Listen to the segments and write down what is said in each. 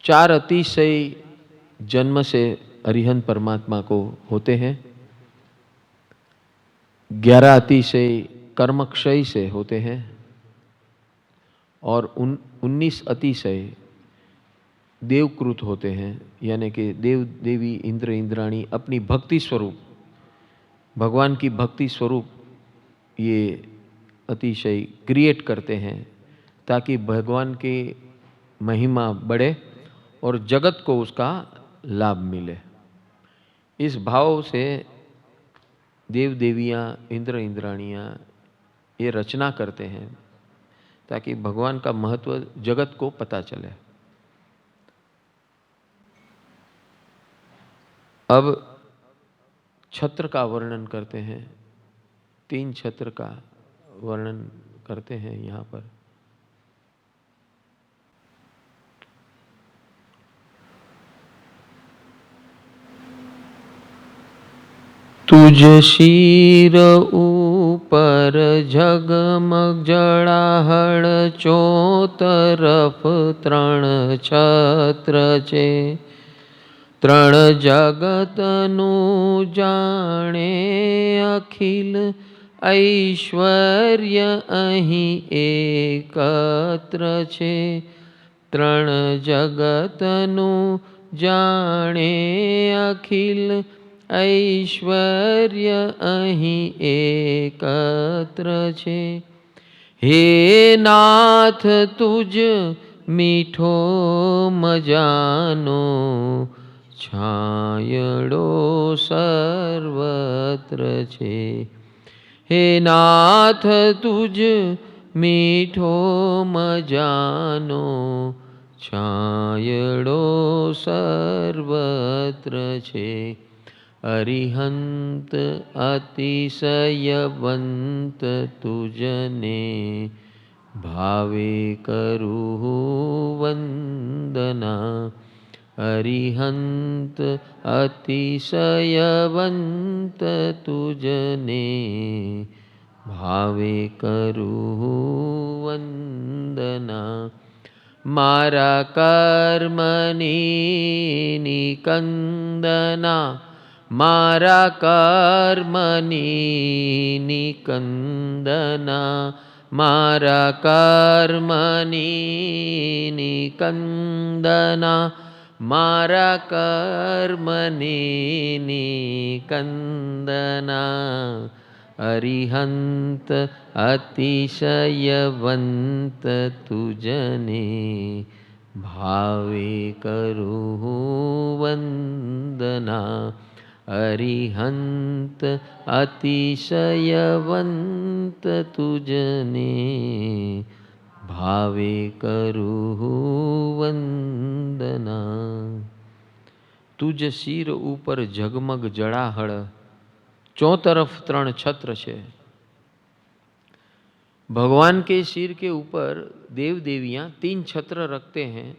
4 अतिशय जन्म से अरिहंत परमात्मा को होते हैं, 11 अतिशय कर्मक्षय से होते हैं और 19 अतिशय देवकृत होते हैं। यानी कि देव देवी इंद्र इंद्राणी अपनी भक्ति स्वरूप, भगवान की भक्ति स्वरूप ये अतिशय क्रिएट करते हैं ताकि भगवान की महिमा बढ़े और जगत को उसका लाभ मिले। इस भाव से देव देवियाँ, इंद्र इंद्राणियाँ ये रचना करते हैं ताकि भगवान का महत्व जगत को पता चले। अब छत्र का वर्णन करते हैं, 3 छत्र का वर्णन करते हैं यहाँ पर। तुझ शीर ऊपर झगमग जड़ाहड़, चो तरफ त्रण छत्र छे। त्रण जगतनु जाणे अखिल, ऐश्वर्य अहीं एकत्र छे। त्रण जगतनु जाणे अखिल, ऐश्वर्य अहीं एकत्र छे। हे नाथ तुझ मीठो मजानो, छायड़ो सर्वत्र छे। हे नाथ तुझ मीठो मजानो, छायड़ो सर्वत्र छे। अरिहंत अतिशयवंत तुझने, भावे करूँ वंदना। अरिहंत अतिशयवंत तुझने, भावे करूँ वंदना। मारा कर्मनी निकंदना, मारा कर्मनी निकंदना। मारा कर्मनी निकंदना, मारा कर्मनी निकंदना। अरिहंत अतिशयवंत तुझने, भावे करूँ वंदना। अरिहंत अतिशयवंत तुझने, भावे करूँ वंदना। तुझ शीर ऊपर झगमग जड़ाहड़, चौ तरफ त्रण छत्र छे। भगवान के सिर के ऊपर देव देवियाँ 3 छत्र रखते हैं।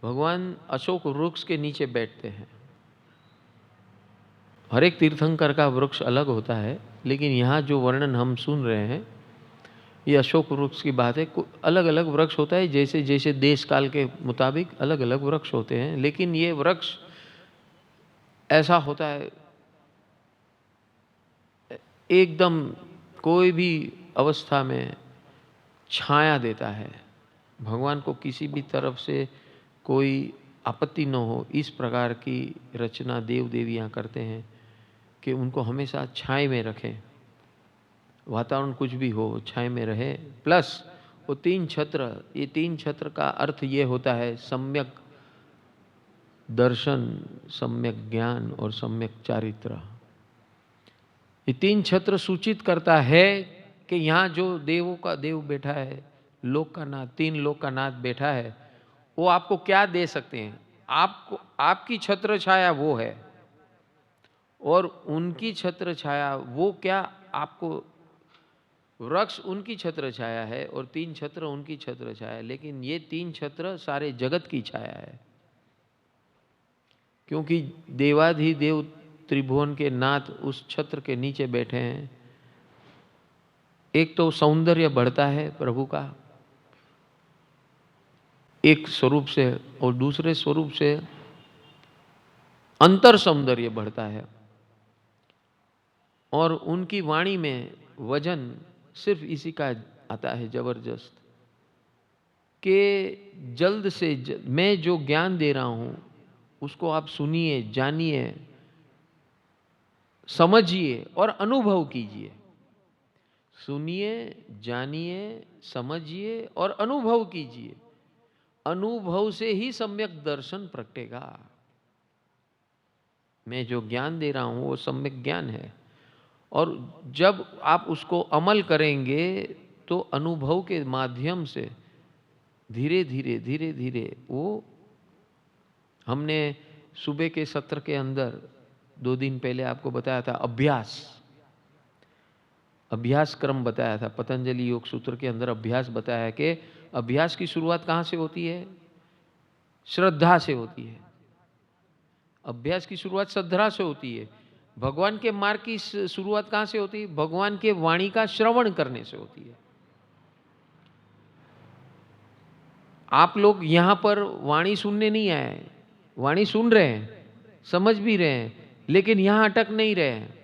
भगवान अशोक वृक्ष के नीचे बैठते हैं। हर एक तीर्थंकर का वृक्ष अलग होता है, लेकिन यहाँ जो वर्णन हम सुन रहे हैं ये अशोक वृक्ष की बात है। अलग अलग वृक्ष होता है, जैसे जैसे देश काल के मुताबिक अलग अलग वृक्ष होते हैं, लेकिन ये वृक्ष ऐसा होता है एकदम कोई भी अवस्था में छाया देता है। भगवान को किसी भी तरफ से कोई आपत्ति न हो, इस प्रकार की रचना देव देवियाँ करते हैं कि उनको हमेशा छाया में रखें। वातावरण कुछ भी हो, छाया में रहे। प्लस वो 3 छत्र, ये 3 छत्र का अर्थ ये होता है सम्यक दर्शन, सम्यक ज्ञान और सम्यक चारित्र। ये 3 छत्र सूचित करता है कि यहाँ जो देवों का देव बैठा है, लोक का नाथ, 3 लोक का नाथ बैठा है, वो आपको क्या दे सकते हैं। आपको आपकी छत्र छाया वो है और उनकी छत्र छाया वो क्या, आपको वृक्ष उनकी छत्र छाया है और 3 छत्र उनकी छत्र छाया, लेकिन ये 3 छत्र सारे जगत की छाया है। क्योंकि देवाधिदेव त्रिभुवन के नाथ उस छत्र के नीचे बैठे हैं। एक तो सौंदर्य बढ़ता है प्रभु का, एक स्वरूप से और दूसरे स्वरूप से अंतर सौंदर्य बढ़ता है। और उनकी वाणी में वजन सिर्फ इसी का आता है जबरदस्त, कि जल्द से मैं जो ज्ञान दे रहा हूं उसको आप सुनिए, जानिए, समझिए और अनुभव कीजिए। सुनिए, जानिए, समझिए और अनुभव कीजिए। अनुभव से ही सम्यक दर्शन प्रगटेगा। मैं जो ज्ञान दे रहा हूं वो सम्यक ज्ञान है, और जब आप उसको अमल करेंगे तो अनुभव के माध्यम से धीरे धीरे धीरे धीरे वो, हमने सुबह के सत्र के अंदर 2 दिन पहले आपको बताया था, अभ्यास क्रम बताया था। पतंजलि योग सूत्र के अंदर अभ्यास बताया कि अभ्यास की शुरुआत कहाँ से होती है? श्रद्धा से होती है। अभ्यास की शुरुआत श्रद्धा से होती है। भगवान के मार्ग की शुरुआत कहाँ से होती है? भगवान के वाणी का श्रवण करने से होती है। आप लोग यहां पर वाणी सुनने नहीं आए, वाणी सुन रहे हैं, समझ भी रहे हैं, लेकिन यहां अटक नहीं रहे हैं।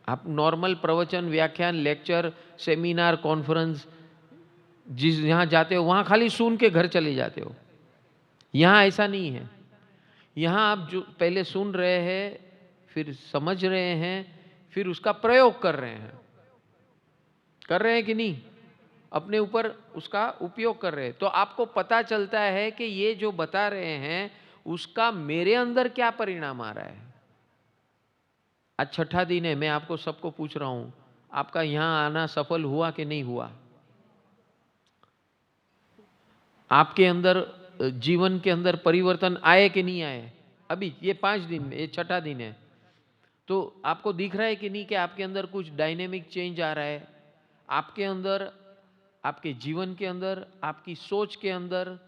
आप नॉर्मल प्रवचन, व्याख्यान, लेक्चर, सेमिनार, कॉन्फ्रेंस जिस यहां जाते हो वहां खाली सुन के घर चले जाते हो। यहां ऐसा नहीं है। यहां आप जो पहले सुन रहे हैं, फिर समझ रहे हैं, फिर उसका प्रयोग कर रहे हैं कि नहीं? अपने ऊपर उसका उपयोग कर रहे हैं। तो आपको पता चलता है कि ये जो बता रहे हैं उसका मेरे अंदर क्या परिणाम आ रहा है। आज 6ठा दिन है, मैं आपको सबको पूछ रहा हूं, आपका यहां आना सफल हुआ कि नहीं हुआ? आपके अंदर जीवन के अंदर परिवर्तन आए कि नहीं आए? अभी ये 5 दिन, ये 6ठा दिन है, तो आपको दिख रहा है कि नहीं कि आपके अंदर कुछ डायनेमिक चेंज आ रहा है? आपके अंदर, आपके जीवन के अंदर, आपकी सोच के अंदर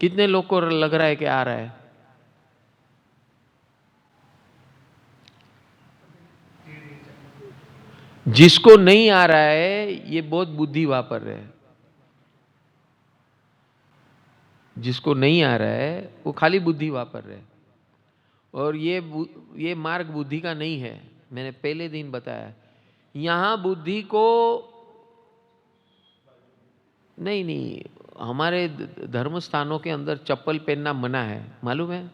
कितने लोग को लग रहा है कि आ रहा है? जिसको नहीं आ रहा है ये बहुत बुद्धि वापर रहे हैं। जिसको नहीं आ रहा है वो खाली बुद्धि वापर रहे हैं। और ये मार्ग बुद्धि का नहीं है। मैंने पहले दिन बताया, यहां बुद्धि को नहीं नहीं, हमारे धर्म स्थानों के अंदर चप्पल पहनना मना है, मालूम है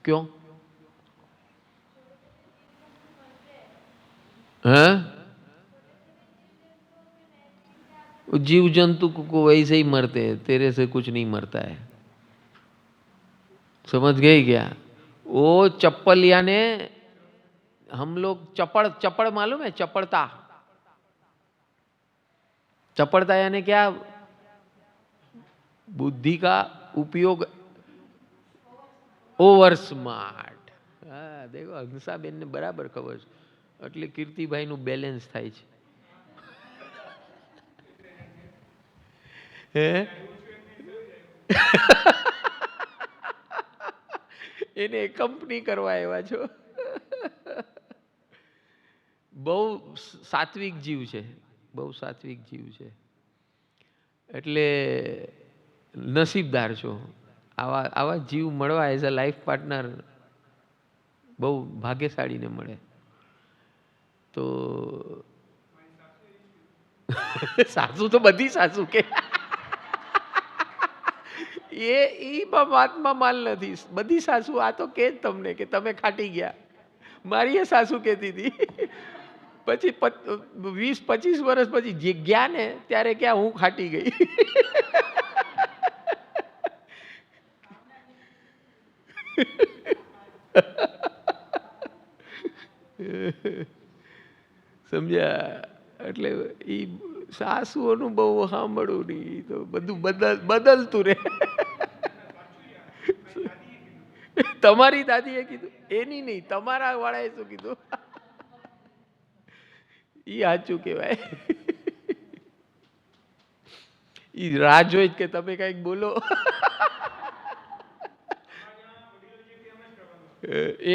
क्यों? हैं? जीव जंतु को वैसे ही मरते हैं, तेरे से कुछ नहीं मरता है। समझ गए क्या? वो चप्पल यानी हम लोग चपड़ मालूम है? चपड़ता यानी क्या? बुद्धि का उपयोग, ओवर स्मार्ट। હા દેખો, હંસાબેન ને બરાબર ખબર છે, એટલે કીર્તિભાઈ નું બેલેન્સ થાય છે. હે એને કંપની કરવા આવ્યા છો. બહુ સાત્વિક જીવ છે, બહુ સાત્વિક જીવ છે, એટલે નસીબદાર છો. આવા આવા જીવ મળવા એઝ અ લાઈફ પાર્ટનર બહુ ભાગ્યશાળીને મળે. તો સાસુ તો બધી સાસુ કે એ વાતમાં માલ નથી. બધી સાસુ આ તો કે જ તમને કે તમે ખાટી ગયા. મારી એ સાસુ કહેતી હતી, પછી 20-25 વર્ષ પછી જે ગયા ને ત્યારે ક્યાં હું ખાટી ગઈ. સમજ્યા? એટલે એ સાસુઓનું બહુ સાંભળવું નહીં, તો બધું બદલતું રહે. તમારી દાદીએ કીધું, એની નહીં, તમારા વાળાએ શું કીધું એ સાચું કહેવાય. એ રાહ જોઈ કે તમે કઈક બોલો.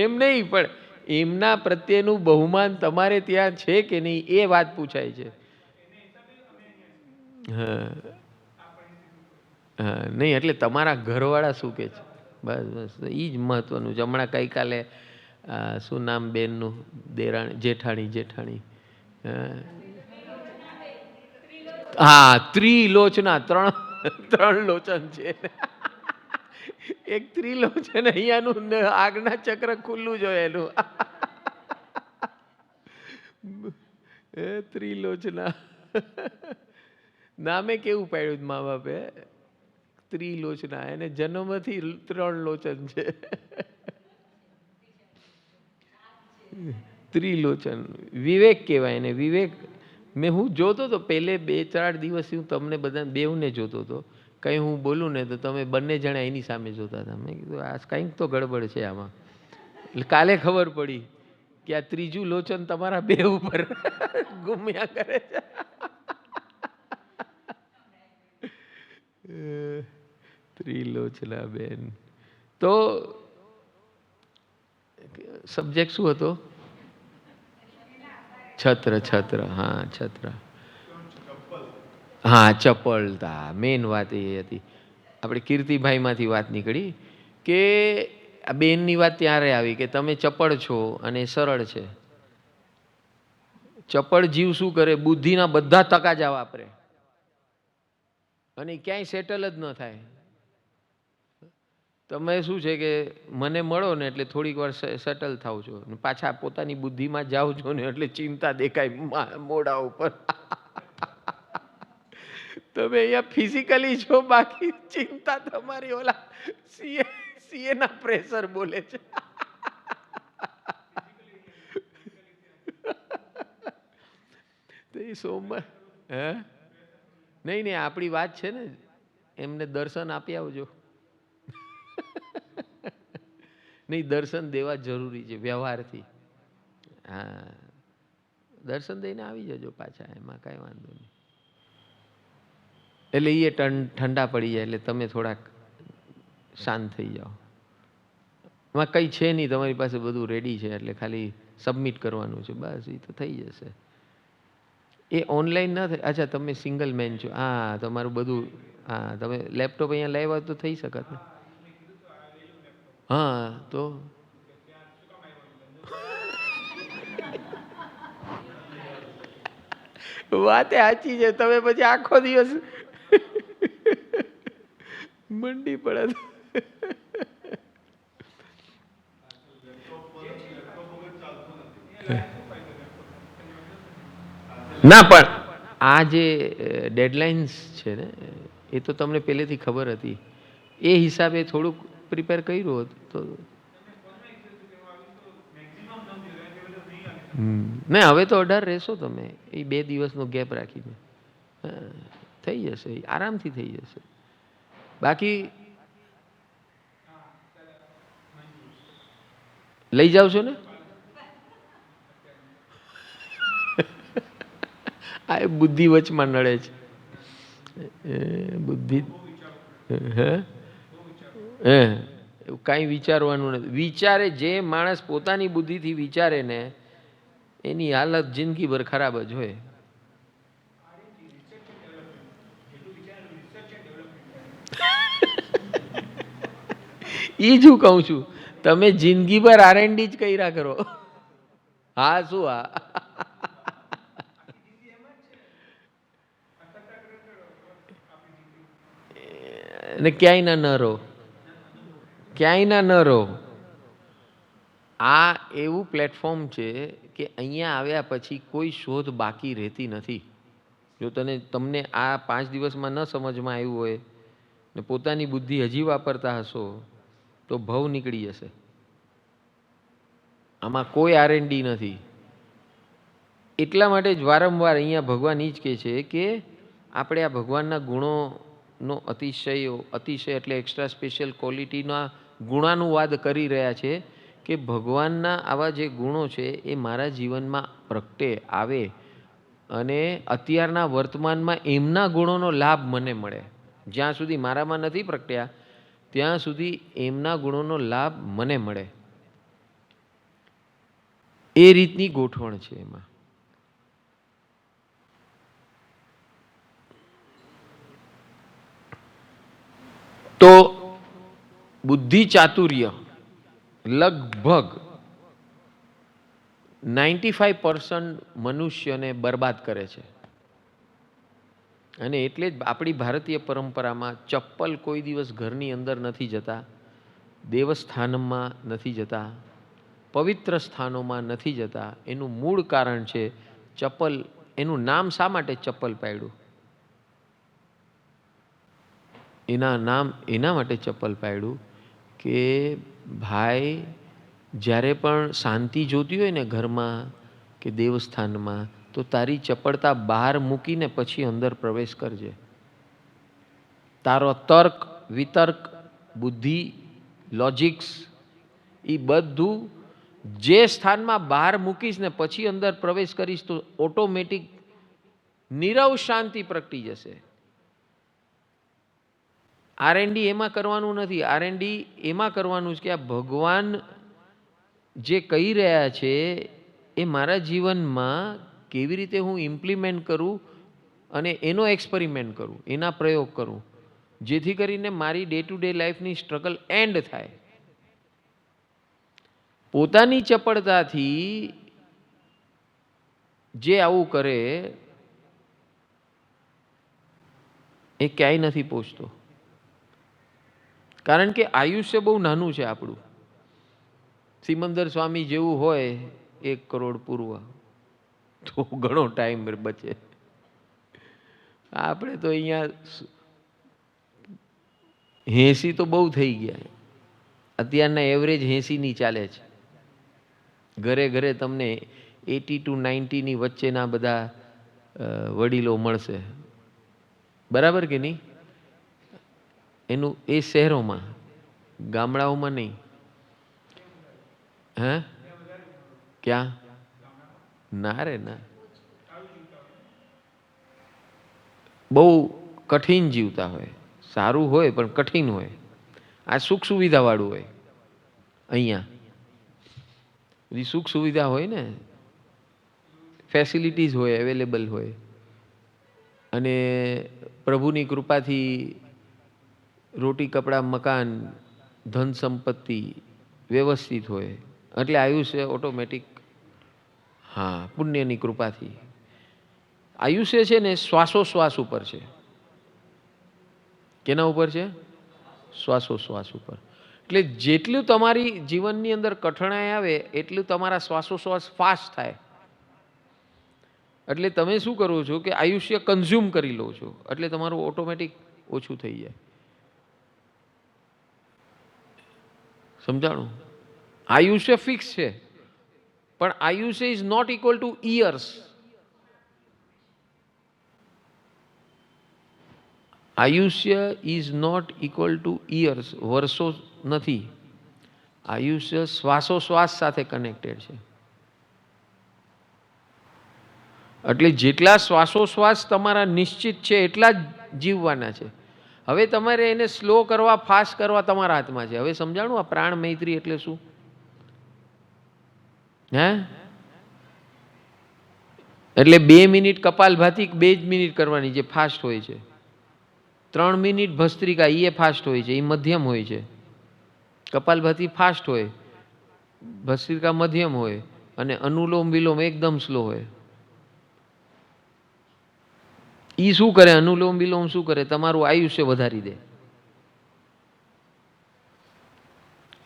એમ નહીં, પણ એમના પ્રત્યેનું બહુમાન તમારે ત્યાં છે કે નહીં એ વાત પૂછાય છે. હા હા, નહીં એટલે તમારા ઘરવાળા શું કહે છે? બસ બસ એ જ મહત્વનું છે. હમણાં ગઈકાલે શું નામ બેનનું, દેરાણી જેઠાણી જેઠાણી હા ત્રિલોચના, ત્રણ ત્રણ લોચન છે. એક ત્રિલોચન અહીંયાનું આગના ચક્ર ખુલ્લું જોયેલું. ત્રિલોચના નામે કેવું પાડ્યું મા બાપે, ત્રિલોચના. એને જન્મથી ત્રણ લોચન છે. ત્રિલોચન વિવેક કહેવાય એને, વિવેક. મેં હું જોતો હતો પહેલે 2-4 દિવસ હું તમને બધા બેઉને જોતો હતો. કંઈ હું બોલું ને તો તમે બંને જણા એની સામે જોતા હતા. મેં કીધું આ કંઈક તો ગડબડ છે આમાં. એટલે કાલે ખબર પડી કે આ ત્રીજું લોચન તમારા બે ઉપર ગુમ્યા કરે છે. ત્રિલોચના બેન. તો સબ્જેક્ટ શું હતો? છત્ર. છત્ર, હા છત્ર. હા ચપળતા, મેન વાત એ હતી. આપણે કીર્તિભાઈમાંથી વાત નીકળી કે આ બેનની વાત ત્યારે આવી કે તમે ચપળ છો અને સરળ છે. ચપળ જીવ શું કરે? બુદ્ધિના બધા તકાજા વાપરે અને ક્યાંય સેટલ જ ન થાય. તમે શું છે કે મને મળો ને એટલે થોડીક વાર સેટલ થાવ છો, પાછા પોતાની બુદ્ધિમાં જાઓ છો ને એટલે ચિંતા દેખાય મોઢા ઉપર. તમે અહીંયા ફિઝિકલી છો, બાકી ચિંતા તમારી ઓલા સીએ ના પ્રેશર બોલે છે. તો એ સોમવાર હે નહીં નહીં આપણી વાત છે ને, એમને દર્શન આપી આવજો. નહીં દર્શન દેવા જરૂરી છે વ્યવહારથી. હા દર્શન દઈને આવી જજો પાછા, એમાં કાંઈ વાંધો નહીં. એટલે એ ઠંડા પડી જાય એટલે તમે થોડાક શાંત થઈ જાઓ. એમાં કંઈ છે નહીં, તમારી પાસે બધું રેડી છે એટલે ખાલી સબમિટ કરવાનું છે બસ, એ તો થઈ જશે. એ ઓનલાઈન ન થાય. અચ્છા તમે સિંગલ મેન છો, હા તમારું બધું. હા તમે લેપટોપ અહીંયા લાવ્યા તો થઈ શકત ને. હા તો વાત સાચી છે. તમે પછી આખો દિવસ મંડી પડે. ના પણ આ જે ડેડલાઇન્સ છે ને એ તો તમને પહેલેથી ખબર હતી. એ હિસાબે થોડુંક પ્રિપેર કર્યું હોત તો. નહીં હવે તો 18 રહેશો તમે, એ 2 દિવસનો ગેપ રાખીને થઈ જશે, આરામથી થઈ જશે. બાકી લઈ જાવ છો ને. આ બુદ્ધિ વચમાં નડે છે. બુદ્ધિ હે હે કાંઈ વિચારવાનું નથી. વિચારે જે માણસ પોતાની બુદ્ધિથી વિચારે ને એની હાલત જિંદગીભર ખરાબ જ હોય. એ જ હું કહું છું, તમે જિંદગીભર R&D જ કર્યા કરો. હા શું હા ને ક્યાંય ના ન રહો, ક્યાંય ના ન રહો. આ એવું પ્લેટફોર્મ છે કે અહીંયા આવ્યા પછી કોઈ શોધ બાકી રહેતી નથી. જો તમને આ 5 દિવસમાં ન સમજમાં આવ્યું હોય ને પોતાની બુદ્ધિ હજી વાપરતા હશો તો ભવ નીકળી જશે. આમાં કોઈ R&D નથી. એટલા માટે જ વારંવાર અહીંયા ભગવાન એ જ કહે છે કે આપણે આ ભગવાનના ગુણોનો અતિશય એટલે એક્સ્ટ્રા સ્પેશિયલ ક્વોલિટીના ગુણાનુવાદ કરી રહ્યા છે કે ભગવાનના આવા જે ગુણો છે એ મારા જીવનમાં પ્રગટે આવે અને અત્યારના વર્તમાનમાં એમના ગુણોનો લાભ મને મળે. જ્યાં સુધી મારામાં નથી પ્રગટ્યા ત્યાં સુધી એમના ગુણોનો લાભ મને મળે. એ રીતની ગોઠવણ છે એમાં. બુદ્ધિ ચાતુર્ય લગભગ 95% મનુષ્યને બરબાદ કરે છે. અને એટલે જ આપણી ભારતીય પરંપરામાં ચપ્પલ કોઈ દિવસ ઘરની અંદર નથી જતા, દેવસ્થાનમાં નથી જતા, પવિત્ર સ્થાનોમાં નથી જતા. એનું મૂળ કારણ છે ચપ્પલ. એનું નામ શા માટે ચપ્પલ પાડ્યું? એના માટે ચપ્પલ પાડ્યું કે ભાઈ, જ્યારે પણ શાંતિ જોતી હોય ને ઘરમાં કે દેવસ્થાનમાં, તો તારી ચપળતા બહાર મૂકીને પછી અંદર પ્રવેશ કરજે. તારો તર્ક, વિતર્ક, બુદ્ધિ, લોજિક્સ એ બધું જે સ્થાનમાં બહાર મૂકીશ ને પછી અંદર પ્રવેશ કરીશ તો ઓટોમેટિક નીરવ શાંતિ પ્રગટી જશે. R&D એમાં કરવાનું નથી. R&D એમાં કરવાનું છે કે આ ભગવાન જે કહી રહ્યા છે એ મારા જીવનમાં કેવી રીતે હું ઇમ્પ્લિમેન્ટ કરું અને એનો એક્સપેરિમેન્ટ કરું, એના પ્રયોગ કરું, જેથી કરીને મારી ડે ટુ ડે લાઈફની સ્ટ્રગલ એન્ડ થાય. પોતાની ચપળતાથી જે આવું કરે એ ક્યાંય નથી પહોંચતો. કારણ કે આયુષ્ય બહુ નાનું છે આપણું. સિમંદર સ્વામી જેવું હોય 1 કરોડ પૂર્વ તો ઘણો ટાઈમ બચે. આપણે તો અહીંયા 80 તો બહુ થઈ ગયા. અત્યારના એવરેજ 80ની ચાલે છે. ઘરે ઘરે તમને 80 to 90ની વચ્ચેના બધા વડીલો મળશે. બરાબર કે નહીં? એનું એ શહેરોમાં, ગામડાઓમાં નહીં. હે? ક્યાં? ના રે ના, બહુ કઠિન જીવતા હોય. સારું હોય પણ કઠિન હોય. આ સુખ સુવિધા વાળું હોય. અહીંયા બધી સુખ સુવિધા હોય ને, ફેસિલિટીઝ હોય, અવેલેબલ હોય, અને પ્રભુની કૃપાથી રોટી કપડાં મકાન ધન સંપત્તિ વ્યવસ્થિત હોય એટલે આયુષ્ય ઓટોમેટિક, હા, પુણ્યની કૃપાથી. આયુષ્ય છે ને શ્વાસોશ્વાસ ઉપર છે. કેના ઉપર છે? શ્વાસોશ્વાસ ઉપર. એટલે જેટલું તમારી જીવનની અંદર કઠણાઈ આવે એટલું તમારા શ્વાસોશ્વાસ ફાસ્ટ થાય. એટલે તમે શું કરો છો કે આયુષ્ય કન્ઝ્યુમ કરી લો છો, એટલે તમારું ઓટોમેટિક ઓછું થઈ જાય. સમજાણું? આયુષ્ય ફિક્સ છે, પણ આયુષ્ય is not equal to years. આયુષ્ય is not equal to years, વર્ષો નથી. આયુષ્ય શ્વાસોશ્વાસ સાથે કનેક્ટેડ છે. એટલે જેટલા શ્વાસોશ્વાસ તમારા નિશ્ચિત છે એટલા જ જીવવાના છે. હવે તમારે એને સ્લો કરવા, ફાસ્ટ કરવા તમારા હાથમાં છે. હવે સમજાણું આ પ્રાણ મૈત્રી એટલે શું? હે? એટલે 2 મિનિટ કપાલભાતિ 2 જ મિનિટ કરવાની, જે ફાસ્ટ હોય છે. 3 મિનિટ ભસ્ત્રિકા એ ફાસ્ટ હોય છે, એ મધ્યમ હોય છે. કપાલભાતિ ફાસ્ટ હોય, ભસ્ત્રિકા મધ્યમ હોય, અને અનુલોમ વિલોમ એકદમ સ્લો હોય. એ શું કરે? અનુલોમ વિલોમ શું કરે? તમારું આયુષ્ય વધારી દે.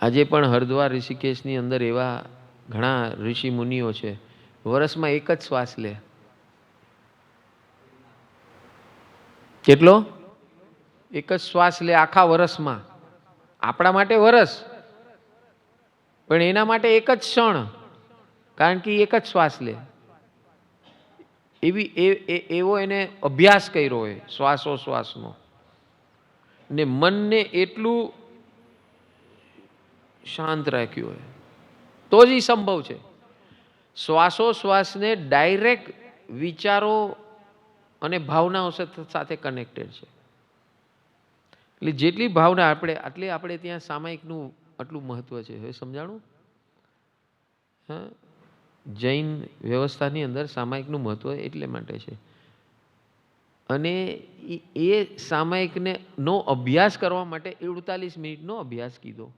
આજે પણ હરિદ્વાર ઋષિકેશની અંદર એવા ઘણા ઋષિ મુનિઓ છે, વર્ષમાં 1 જ શ્વાસ લે. કેટલો? 1 જ શ્વાસ લે આખા વર્ષમાં. આપણા માટે વર્ષ, પણ એના માટે 1 જ ક્ષણ, કારણ કે 1 જ શ્વાસ લે. એવો એને અભ્યાસ કર્યો હોય શ્વાસોશ્વાસનો, ને મનને એટલું શાંત રાખ્યું હોય તો જ એ સંભવ છે. શ્વાસોશ્વાસને ડાયરેક્ટ વિચારો અને ભાવનાઓ સાથે કનેક્ટેડ છે. એટલે જેટલી ભાવના આપણે ત્યાં સામાયિકનું આટલું મહત્વ છે. હવે સમજાણું? હા, જૈન વ્યવસ્થાની અંદર સામાયિકનું મહત્વ એટલે માટે છે. અને એ સામાયિકને નો અભ્યાસ કરવા માટે 48 મિનિટનો અભ્યાસ કીધો.